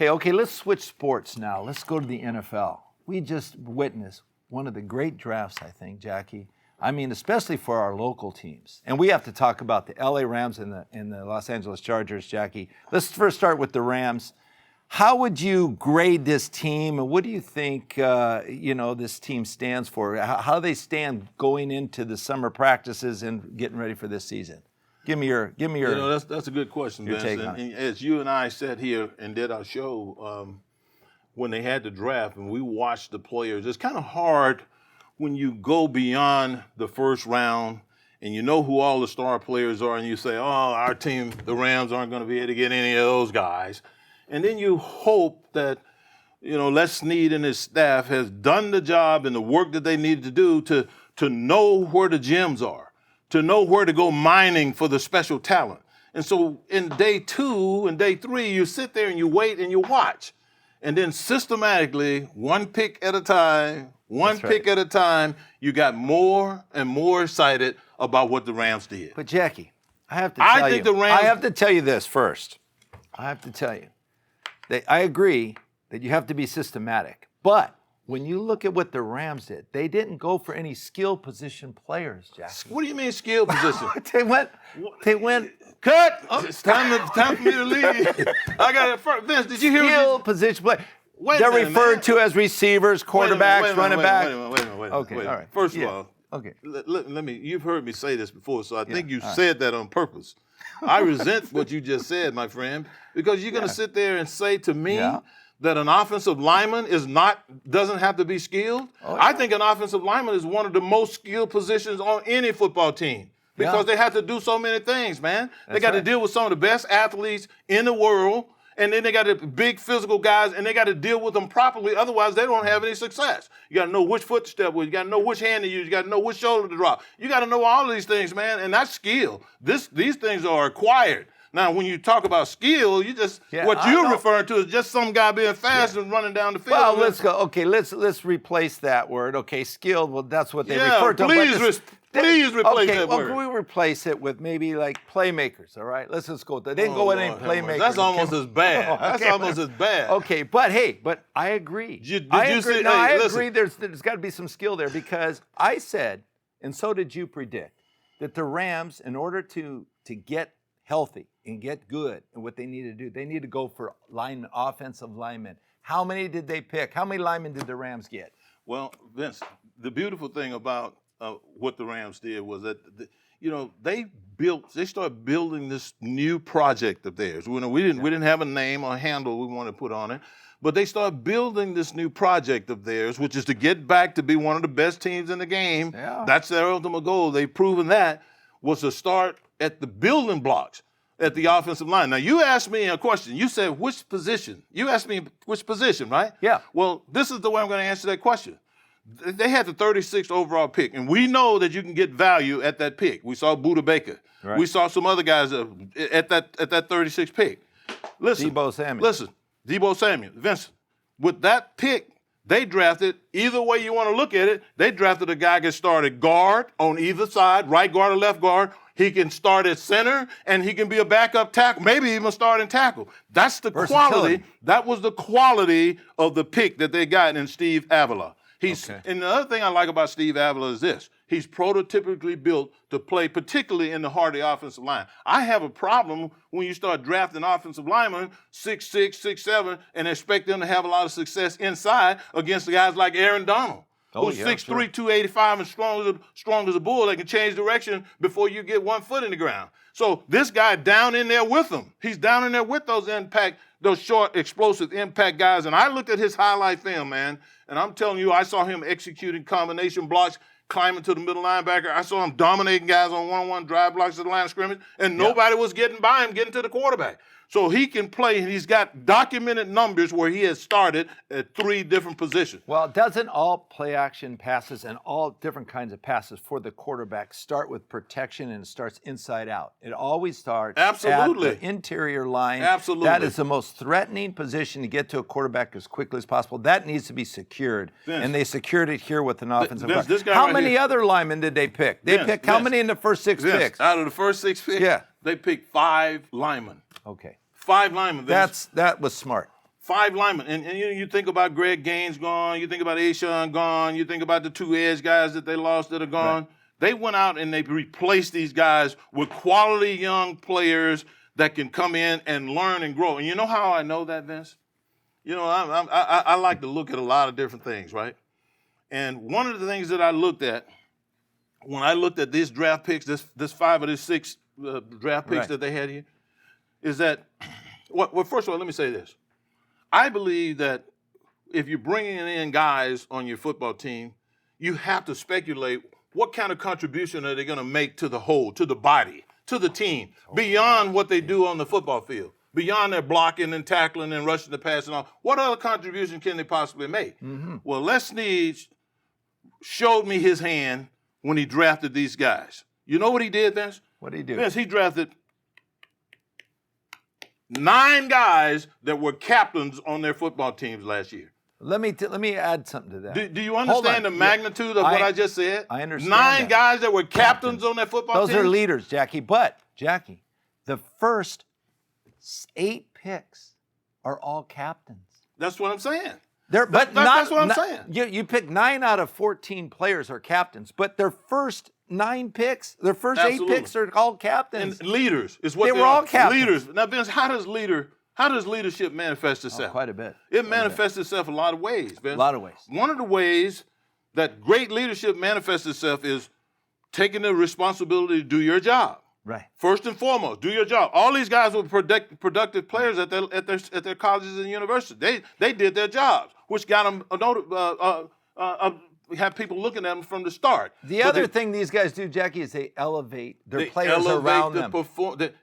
Okay, let's switch sports now. Let's go to the NFL. We just witnessed one of the great drafts, I think, Jackie. I mean, especially for our local teams. And we have to talk about the LA Rams and the Los Angeles Chargers, Jackie. Let's first start with the Rams. How would you grade this team, and what do you think, this team stands for? How they stand going into the summer practices and getting ready for this season? Give me your. That's a good question, Vince. And as you and I sat here and did our show when they had the draft, and we watched the players, it's kind of hard when you go beyond the first round and you know who all the star players are, and you say, "Oh, our team, the Rams, aren't going to be able to get any of those guys." And then you hope that, Les Snead and his staff has done the job and the work that they needed to do to know where the gems are, to know where to go mining for the special talent. And so in day 2 and day 3, you sit there and you wait and you watch. And then systematically, one pick at a time, at a time, you got more and more excited about what the Rams did. But Jackie, I have to tell you this first. I have to tell you. I agree that you have to be systematic. But when you look at what the Rams did, they didn't go for any skill position players, Jackie. What do you mean skill position? They went. Cut! Oh, it's time for me to leave. I got it first. Vince, did you hear skill position play? They're referred to as receivers, quarterbacks, running backs. Wait a minute. Okay, all right. First of all, okay. Let me. You've heard me say this before, so I think you said that on purpose. I resent what you just said, my friend, because you're going to sit there and say to me that an offensive lineman doesn't have to be skilled. Oh, yeah. I think an offensive lineman is one of the most skilled positions on any football team because they have to do so many things, man. They got to deal with some of the best athletes in the world, and then they got the big physical guys, and they got to deal with them properly. Otherwise, they don't have any success. You got to know which foot to step with. You got to know which hand to use. You got to know which shoulder to drop. You got to know all of these things, man, and that's skill. These things are acquired. Now, when you talk about skill, what you're referring to is just some guy being fast and running down the field. Well, let's go. Okay, let's replace that word. Okay, skilled. Well, that's what they refer to. Please replace that word. Can we replace it with maybe like playmakers? All right, let's just go. They didn't go with any playmakers. That's almost as bad. That's almost as bad. Okay, but I agree. I agree. There's got to be some skill there because I said, and so did you predict, that the Rams, in order to get healthy and get good, and what they need to do, they need to go for offensive linemen. How many did they pick? How many linemen did the Rams get? Well, Vince, the beautiful thing about what the Rams did was that, they started building this new project of theirs. We didn't have a name or a handle we wanted to put on it, but they started building this new project of theirs, which is to get back to be one of the best teams in the game. Yeah. That's their ultimate goal. They've proven that was to start at the building blocks at the offensive line. Now, you asked me a question. You said, which position? You asked me which position, right? Yeah. Well, this is the way I'm going to answer that question. They had the 36th overall pick, and we know that you can get value at that pick. We saw Buda Baker. Right. We saw some other guys at that 36th pick. Listen, Deebo Samuel. Vincent, with that pick, they drafted, either way you want to look at it, they drafted a guy that started guard on either side, right guard or left guard. He can start at center, and he can be a backup tackle, maybe even starting tackle. That's the quality. That was the quality of the pick that they got in Steve Avila. And the other thing I like about Steve Avila is this. He's prototypically built to play, particularly in the heart of the offensive line. I have a problem when you start drafting offensive linemen 6'6", 6'7", and expect them to have a lot of success inside against the guys like Aaron Donald, who's 6'3", 285, and strong as a bull. They can change direction before you get 1 foot in the ground. So this guy down in there with them. He's down in there with those short, explosive impact guys. And I looked at his highlight film, man, and I'm telling you, I saw him executing combination blocks, climbing to the middle linebacker. I saw him dominating guys on one-on-one drive blocks at the line of scrimmage, and nobody was getting by him, getting to the quarterback. So he can play, and he's got documented numbers where he has started at 3 different positions. Well, doesn't all play-action passes and all different kinds of passes for the quarterback start with protection, and it starts inside out? It always starts at the interior line. Absolutely. That is the most threatening position to get to a quarterback as quickly as possible. That needs to be secured, and they secured it here with an offensive line. How many other linemen did they pick? They picked how many in the first 6 picks? Out of the first 6 picks, they picked 5 linemen. Okay. 5 linemen. That was smart. 5 linemen. And you think about Greg Gaines gone, you think about Ashawn gone, you think about the 2 edge guys that they lost that are gone. Right. They went out and they replaced these guys with quality young players that can come in and learn and grow. And you know how I know that, Vince? You know, I like to look at a lot of different things, right? And one of the things that I looked at when I looked at these draft picks, this 5 of the 6 draft picks that they had here, is that, well, first of all, let me say this. I believe that if you're bringing in guys on your football team, you have to speculate what kind of contribution are they going to make to the whole, to the body, to the team, beyond what they do on the football field, beyond their blocking and tackling and rushing the pass and all. What other contribution can they possibly make? Mm-hmm. Well, Les Snead showed me his hand when he drafted these guys. You know what he did, Vince? What did he do? Vince, he drafted 9 guys that were captains on their football teams last year. Let me add something to that. Do you understand the magnitude of what I just said? I understand 9 guys that were captains on their football teams? Those are leaders, Jackie. But, Jackie, the first 8 picks are all captains. That's what I'm saying. That's what I'm saying. You pick 9 out of 14 players are captains, but their first 9 picks, their first Absolutely. 8 picks are all captains. And leaders is what they were all captains. Leaders. Now, Vince, how does leadership manifest itself? Quite a bit. It manifests itself a lot of ways, Vince. A lot of ways. One of the ways that great leadership manifests itself is taking the responsibility to do your job. Right. First and foremost, do your job. All these guys were productive players at their colleges and universities. They did their jobs, which got them have people looking at them from the start. The other thing these guys do, Jackie, is they elevate their players around them.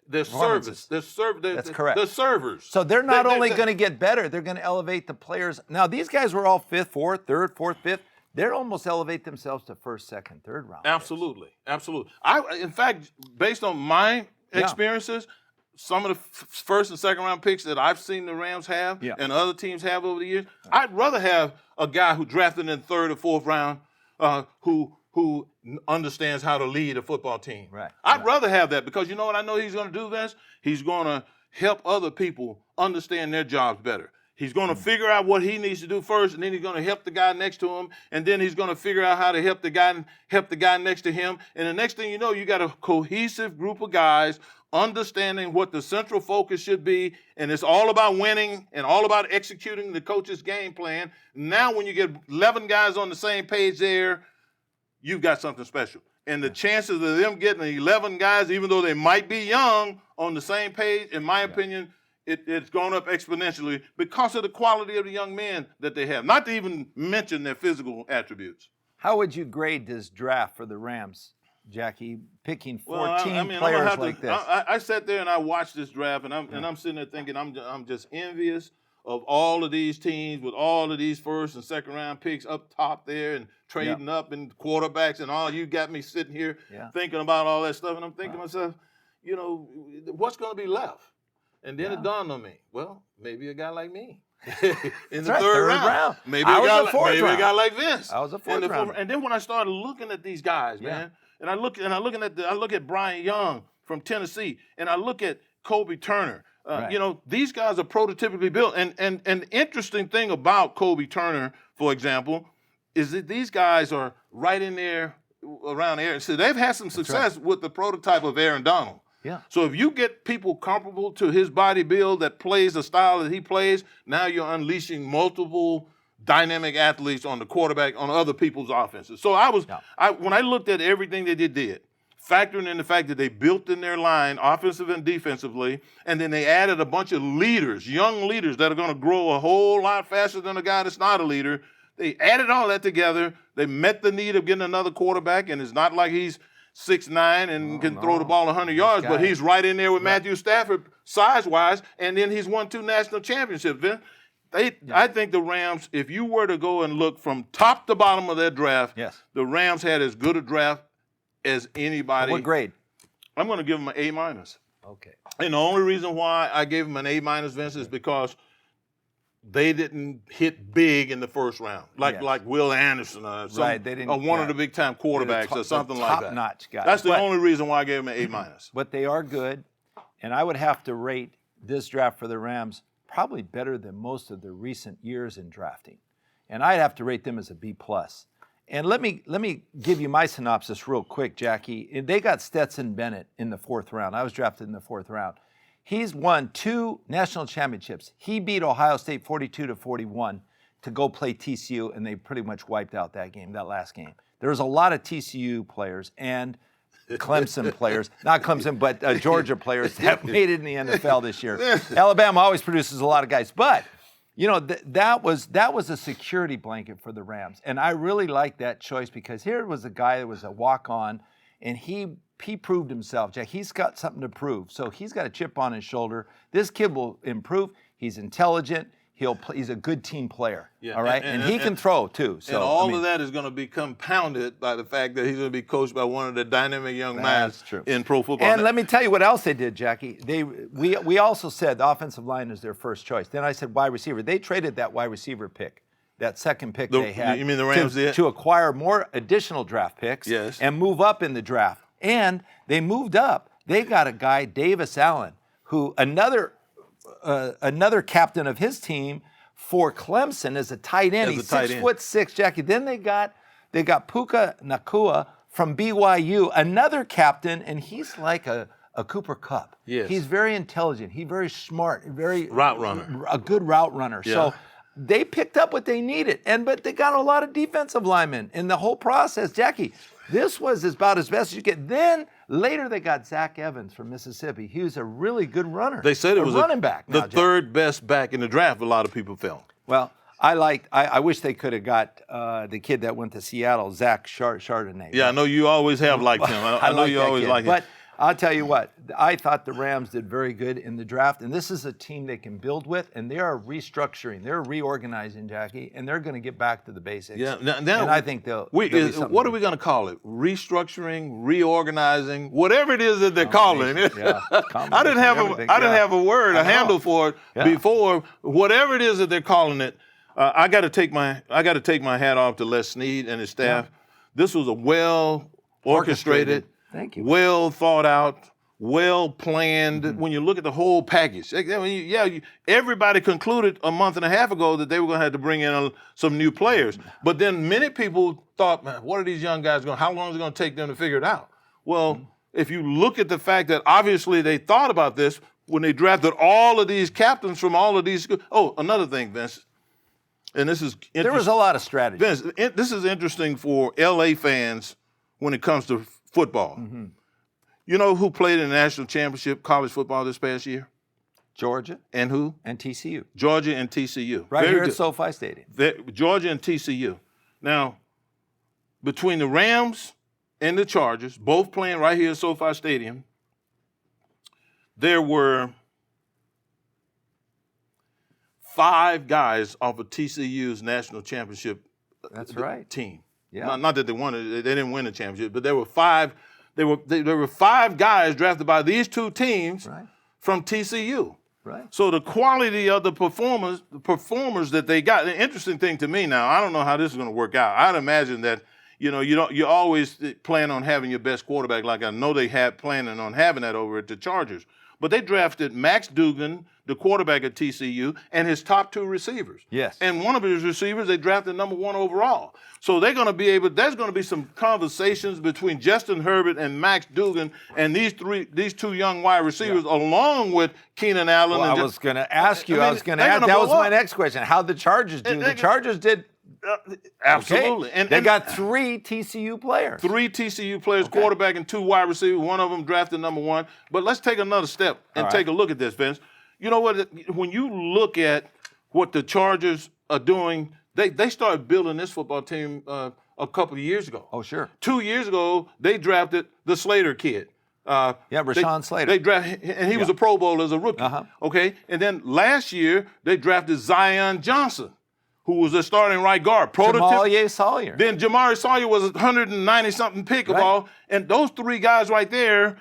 Their service. That's correct. They're servers. So they're not only going to get better, they're going to elevate the players. Now, these guys were all 5th, 4th, 3rd, 4th, 5th. They're almost elevate themselves to 1st, 2nd, 3rd round. Absolutely. Absolutely. In fact, based on my experiences, some of the 1st and 2nd round picks that I've seen the Rams have and other teams have over the years, I'd rather have a guy who drafted in the 3rd or 4th round who understands how to lead a football team. Right. I'd rather have that because you know what I know he's going to do, Vince? He's going to help other people understand their jobs better. He's going to figure out what he needs to do first, and then he's going to help the guy next to him, and then he's going to figure out how to help the guy next to him. And the next thing you know, you got a cohesive group of guys understanding what the central focus should be, and it's all about winning and all about executing the coach's game plan. Now, when you get 11 guys on the same page there, you've got something special. And the chances of them getting 11 guys, even though they might be young, on the same page, in my opinion, it's gone up exponentially because of the quality of the young men that they have, not to even mention their physical attributes. How would you grade this draft for the Rams, Jackie, picking 14 players like this? I sat there and I watched this draft, and I'm sitting there thinking I'm just envious of all of these teams with all of these 1st and 2nd round picks up top there and trading up and quarterbacks and all. You got me sitting here thinking about all that stuff, and I'm thinking to myself, you know, what's going to be left? And then it dawned on me, well, maybe a guy like me in the 3rd round. Maybe a guy like Vince. I was a 4th round. And then when I started looking at these guys, man, and I look at Brian Young from Tennessee, and I look at Kobe Turner. You know, these guys are prototypically built. And an interesting thing about Kobe Turner, for example, is that these guys are right in there around Aaron. So they've had some success with the prototype of Aaron Donald. Yeah. So if you get people comparable to his body build that plays the style that he plays, now you're unleashing multiple dynamic athletes on the quarterback, on other people's offenses. So when I looked at everything that they did, factoring in the fact that they built in their line, offensive and defensively, and then they added a bunch of leaders, young leaders that are going to grow a whole lot faster than a guy that's not a leader. They added all that together. They met the need of getting another quarterback, and it's not like he's 6'9" and can throw the ball 100 yards, but he's right in there with Matthew Stafford size-wise, and then he's won 2 national championships. I think the Rams, if you were to go and look from top to bottom of their draft, the Rams had as good a draft as anybody. What grade? I'm going to give them an A-. Okay. And the only reason why I gave them an A-, Vince, is because they didn't hit big in the 1st round, like Will Anderson or one of the big-time quarterbacks or something like that. Top-notch guy. That's the only reason why I gave them an A-. But they are good, and I would have to rate this draft for the Rams probably better than most of the recent years in drafting. And I'd have to rate them as a B+. And let me give you my synopsis real quick, Jackie. They got Stetson Bennett in the 4th round. I was drafted in the 4th round. He's won 2 national championships. He beat Ohio State 42-41 to go play TCU, and they pretty much wiped out that game, that last game. There was a lot of TCU players and Clemson players, not Clemson, but Georgia players that made it in the NFL this year. Alabama always produces a lot of guys, but you know that was a security blanket for the Rams, and I really like that choice because here was a guy that was a walk-on, and he proved himself. Jack, he's got something to prove, so he's got a chip on his shoulder. This kid will improve. He's intelligent. He's a good team player, all right? And he can throw, too. So, and all of that is going to be compounded by the fact that he's going to be coached by one of the dynamic young minds in pro football. And let me tell you what else they did, Jackie. We also said the offensive line is their first choice. Then I said wide receiver. They traded that wide receiver pick, that second pick they had. You mean the Rams did? To acquire more additional draft picks and move up in the draft. And they moved up. They got a guy, Davis Allen, who another captain of his team for Clemson as a tight end. He's 6'6", Jackie. Then they got Puka Nacua from BYU, another captain, and he's like a Cooper Kupp. Yes. He's very intelligent. He's very smart, very route runner. A good route runner. Yeah. So they picked up what they needed, but they got a lot of defensive linemen in the whole process, Jackie. This was about as best as you get. Then later they got Zach Evans from Mississippi. He was a really good runner. They said it was running back. The third best back in the draft, a lot of people felt. Well, I wish they could have got the kid that went to Seattle, Zach Chardonnay. Yeah, I know you always have liked him. I know you always liked him. But I'll tell you what, I thought the Rams did very good in the draft, and this is a team they can build with, and they are restructuring, they're reorganizing, Jackie, and they're going to get back to the basics. Yeah, now, and I think they'll be something. What are we going to call it? Restructuring, reorganizing, whatever it is that they're calling it. Yeah, I didn't have a word, a handle for it before. Whatever it is that they're calling it, I got to take my hat off to Les Snead and his staff. Yeah. This was a well orchestrated. Thank you. Well thought out, well planned. When you look at the whole package, everybody concluded a month and a half ago that they were going to have to bring in some new players. But then many people thought, man, what are these young guys going? How long is it going to take them to figure it out? Well, if you look at the fact that obviously they thought about this when they drafted all of these captains from all of these schools. Oh, another thing, Vince. And this is interesting. There was a lot of strategy. Vince, this is interesting for LA fans when it comes to football. Mm-hmm. You know who played in the national championship college football this past year? Georgia. And who? And TCU. Georgia and TCU. Right here at SoFi Stadium. Georgia and TCU. Now, between the Rams and the Chargers, both playing right here at SoFi Stadium, there were 5 guys off of TCU's national championship team. Yeah. Not that they won it; they didn't win the championship, but there were 5. There were 5 guys drafted by these 2 teams from TCU. Right. So the quality of the performers that they got. The interesting thing to me now, I don't know how this is going to work out. I'd imagine that you always plan on having your best quarterback. Like I know they had planning on having that over at the Chargers, but they drafted Max Duggan, the quarterback at TCU, and his top 2 receivers. Yes. And one of his receivers, they drafted number 1 overall. So there's going to be some conversations between Justin Herbert and Max Duggan and these 2 young wide receivers, along with Keenan Allen. Well, I was going to ask you. That was my next question. How'd the Chargers do? The Chargers did. Absolutely. Okay. And they got 3 TCU players. 3 TCU players, quarterback and 2 wide receivers. One of them drafted number 1. But let's take another step and take a look at this, Vince. You know what? When you look at what the Chargers are doing, they started building this football team a couple of years ago. Oh, sure. 2 years ago, they drafted the Slater kid. Rashawn Slater. They drafted, and he was a Pro Bowl as a rookie. Okay, and then last year they drafted Zion Johnson, who was a starting right guard. Jamal Sawyer. Then Jamari Sawyer was a 190-something pick of all, and those 3 guys right there.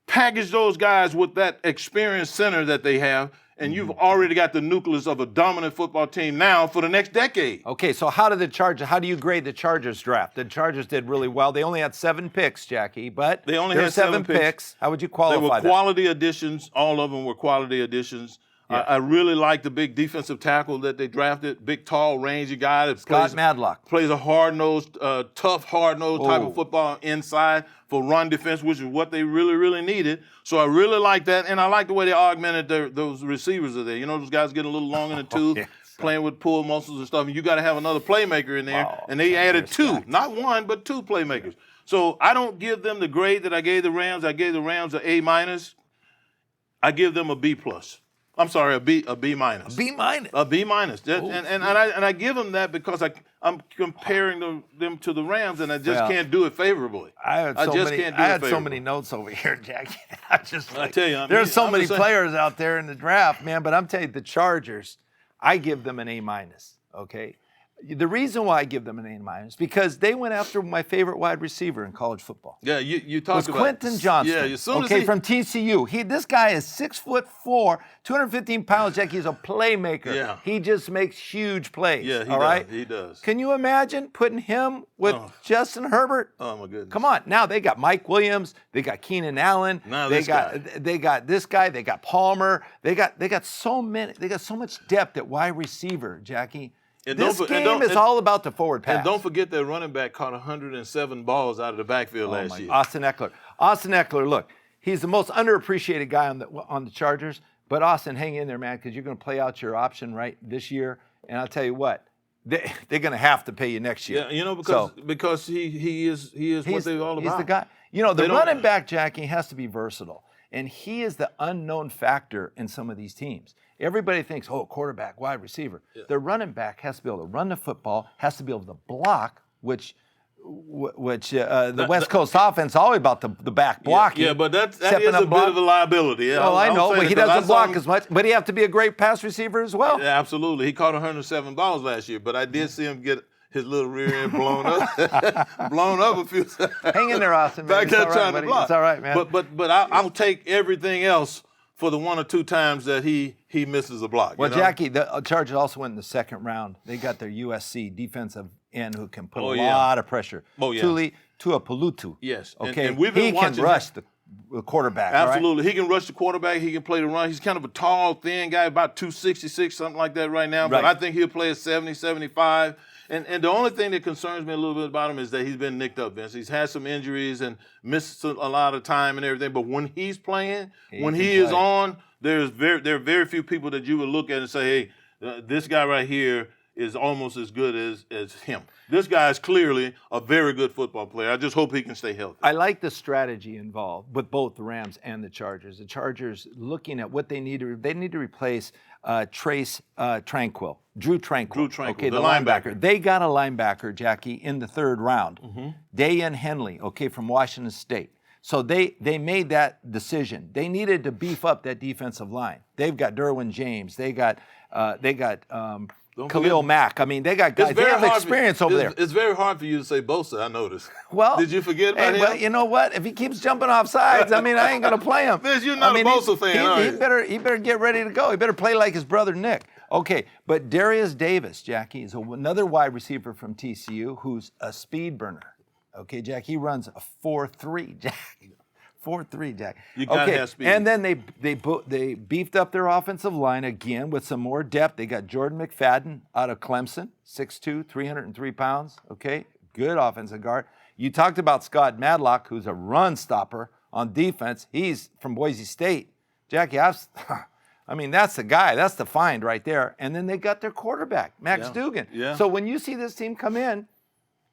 Package those guys with that experienced center that they have, and you've already got the nucleus of a dominant football team now for the next decade. Okay, so how do you grade the Chargers draft? The Chargers did really well. They only had 7 picks, Jackie, but they only had 7 picks. How would you qualify that? They were quality additions. All of them were quality additions. Yeah. I really like the big defensive tackle that they drafted, big, tall, rangy guy that Scott Madlock. plays a hard-nosed, tough, hard-nosed type Oh. of football inside for run defense, which is what they really, really needed. So I really like that, and I like the way they augmented those receivers are there. You know, those guys getting a little long in the tooth, yes. playing with pull muscles and stuff, and you got to have another playmaker in there. Wow. And they added two, Stacked. not one, but two playmakers. So I don't give them the grade that I gave the Rams. I gave the Rams an A-. I give them a B+. I'm sorry, a B-. A B-. A B-. And I give them that because I'm comparing them to the Rams, and I just can't do it favorably. I had so many notes over here, Jackie. I tell you, there's so many players out there in the draft, man. But I'm telling you, the Chargers, I give them an A-. Okay. The reason why I give them an A- is because they went after my favorite wide receiver in college football. Yeah, you talked about Quentin Johnston. Yeah, as soon as from TCU. This guy is 6'4", 215 pounds. Jackie, he's a playmaker. Yeah. He just makes huge plays. Yeah, all right? He does. Can you imagine putting him with Justin Herbert? Oh my goodness. Come on. Now they got Mike Williams. They got Keenan Allen. They got this guy. They got Palmer. They got so many. They got so much depth at wide receiver, Jackie. This game is all about the forward pass. And don't forget that running back caught 107 balls out of the backfield last year. Austin Eckler, look, he's the most underappreciated guy on the Chargers. But Austin, hang in there, man, because you're going to play out your option right this year. And I'll tell you what, they're going to have to pay you next year. Yeah, you know, because he is what they're all about. He's the guy. You know, the running back, Jackie, has to be versatile. And he is the unknown factor in some of these teams. Everybody thinks, quarterback, wide receiver. Yeah. The running back has to be able to run the football, has to be able to block, which the West Coast offense is always about the back blocking. Yeah, but that is a bit of a liability. Yeah, well, I know, but he doesn't block as much. But he have to be a great pass receiver as well. Yeah, absolutely. He caught 107 balls last year, but I did see him get his little rear end blown up, blown up a few times. Hang in there, Austin. Man. Back there trying to block. It's all right, man. But I'll take everything else for the one or two times that he misses a block. Well, Jackie, the Chargers also went in the second round. They got their USC defensive end who can put a lot of pressure. Oh, yeah. Tuipulotu. Yes. Okay. And we've been watching can rush the quarterback. Absolutely. Right? He can rush the quarterback. He can play the run. He's kind of a tall, thin guy, about 266, something like that right now. But I think he'll play at 70, 75. And the only thing that concerns me a little bit about him is that he's been nicked up, Vince. He's had some injuries and missed a lot of time and everything. But when he's playing, when he is on, there are very few people that you would look at and say, hey, this guy right here is almost as good as him. This guy is clearly a very good football player. I just hope he can stay healthy. I like the strategy involved with both the Rams and the Chargers. The Chargers looking at what they need to replace Drew Tranquill. Okay, the linebacker. They got a linebacker, Jackie, in the third round. Mm-hmm. Dayan Henley, from Washington State. So they made that decision. They needed to beef up that defensive line. They've got Derwin James. They got Khalil Mack. I mean, they got guys. They have experience over there. It's very hard for you to say Bosa, I noticed. Well, did you forget about him? Well, you know what? If he keeps jumping off sides, I ain't going to play him. Vince, you're not a Bosa fan, are you? He better get ready to go. He better play like his brother Nick. Okay, but Darius Davis, Jackie, is another wide receiver from TCU who's a speed burner. Okay, Jack, he runs a 4.3, Jack. 4.3, Jack. You gotta have speed. And then they beefed up their offensive line again with some more depth. They got Jordan McFadden out of Clemson, 6'2", 303 pounds. Okay, good offensive guard. You talked about Scott Madlock, who's a run stopper on defense. He's from Boise State. Jackie, I mean, that's the guy. That's the find right there. And then they got their quarterback, Max Duggan. Yeah. So when you see this team come in,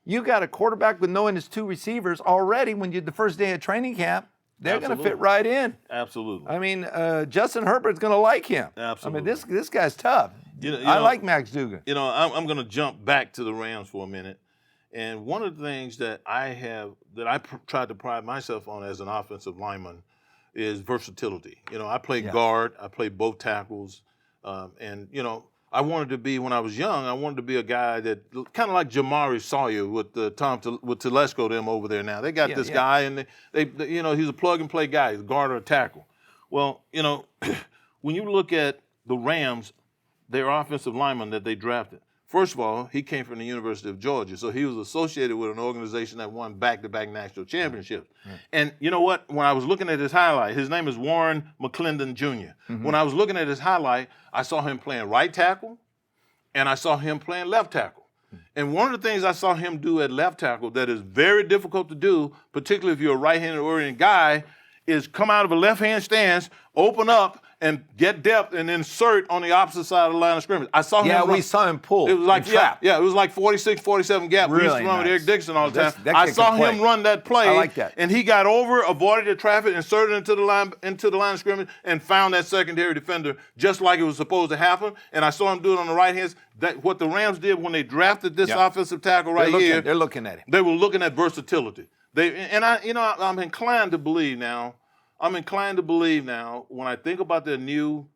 you got a quarterback with knowing his two receivers already when the first day of training camp. They're going to fit right in. Absolutely. I mean, Justin Herbert's going to like him. Absolutely. I mean, this guy's tough. I like Max Duggan. You know, I'm going to jump back to the Rams for a minute. And one of the things that I tried to pride myself on as an offensive lineman is versatility. You know, I played guard. I played both tackles. And, you know, I wanted to be, when I was young, I wanted to be a guy that, kind of like Jamari Sawyer with Telesco them over there now. They got this guy, and they you know, he's a plug-and-play guy. He's a guard or a tackle. Well, you know, when you look at the Rams, their offensive linemen that they drafted, First of all, he came from the University of Georgia, so he was associated with an organization that won back-to-back national championships. Right. And you know what? When I was looking at his highlight, his name is Warren McClendon Jr. When I was looking at his highlight, I saw him playing right tackle, and I saw him playing left tackle. And one of the things I saw him do at left tackle that is very difficult to do, particularly if you're a right-handed oriented guy, is come out of a left-hand stance, open up, and get depth and insert on the opposite side of the line of scrimmage. I saw him run. we saw him pull. It was like, it was like 46, 47 gap. Really we used to run with Eric Dixon all the time. That I saw him run that play. I like that. And he got over, avoided the traffic, inserted into the line of scrimmage, and found that secondary defender just like it was supposed to happen. And I saw him do it on the right hand. That what the Rams did when they drafted this offensive tackle here. They're looking at him. They were looking at versatility. I'm inclined to believe now. when I think about their new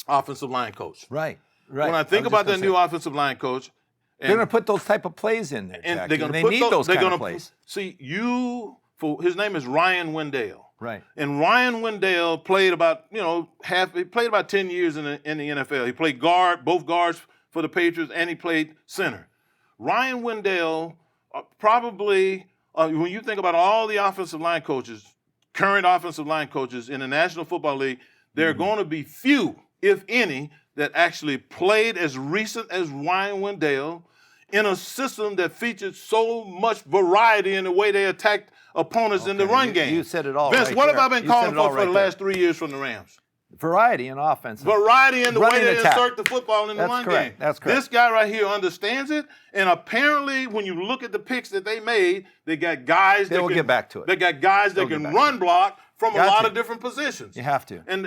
offensive line coach. Right. When I think about their new offensive line coach, they're going to put those type of plays in there, and Jackie, they need those kind of plays. See, his name is Ryan Wendell. Right. And Ryan Wendell played about 10 years in the NFL. He played both guards for the Patriots, and he played center. Ryan Wendell probably, when you think about all the offensive line coaches, current offensive line coaches in the National Football League, there are going to be few, if any, that actually played as recent as Ryan Wendell in a system that featured so much variety in the way they attacked opponents in the run game. You said it all. Vince, right what there. have I been calling for the last 3 years from the Rams? Variety in offense. Variety in the way they attack. insert the football in the run game. That's correct. This guy right here understands it, and apparently when you look at the picks that they made, they got guys We'll get back to it. They got guys that can run block from a lot of different positions. You have to. And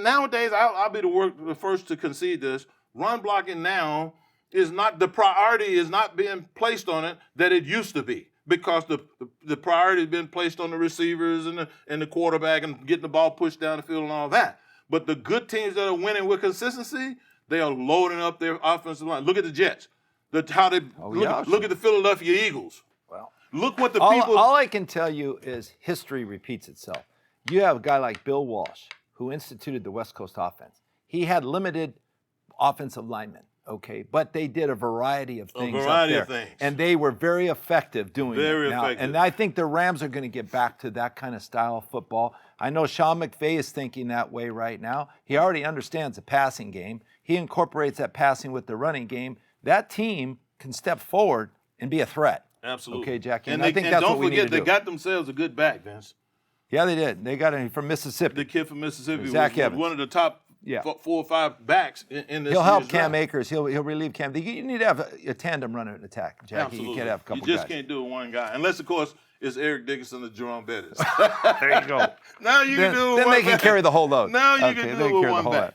nowadays, I'll be the first to concede this. Run blocking now is not the priority is not being placed on it that it used to be, because the priority has been placed on the receivers and the quarterback and getting the ball pushed down the field and all that. But the good teams that are winning with consistency, they are loading up their offensive line. Look at the Jets. Look at the Philadelphia Eagles. Well, look what the people. All I can tell you is history repeats itself. You have a guy like Bill Walsh, who instituted the West Coast offense. He had limited offensive linemen, okay, but they did a variety of things. And they were very effective doing it. Very effective. And I think the Rams are going to get back to that kind of style of football. I know Sean McVay is thinking that way right now. He already understands the passing game. He incorporates that passing with the running game. That team can step forward and be a threat. Absolutely. Okay, Jackie. And I think that's what we need to do. Don't forget, they got themselves a good back, Vince. Yeah, they did. They got him from Mississippi. The kid from Mississippi Zach was Evans. one of the top 4 or 5 backs in this. He'll help Cam Akers. He'll relieve Cam. You need to have a tandem runner at attack, Jackie. Absolutely. You can't have a couple guys. You just can't do it one guy. Unless, of course, it's Eric Dickerson or Jerome Bettis. There you go. Now you can do it with Then one they can back. carry the whole load. Now you can do it with one back.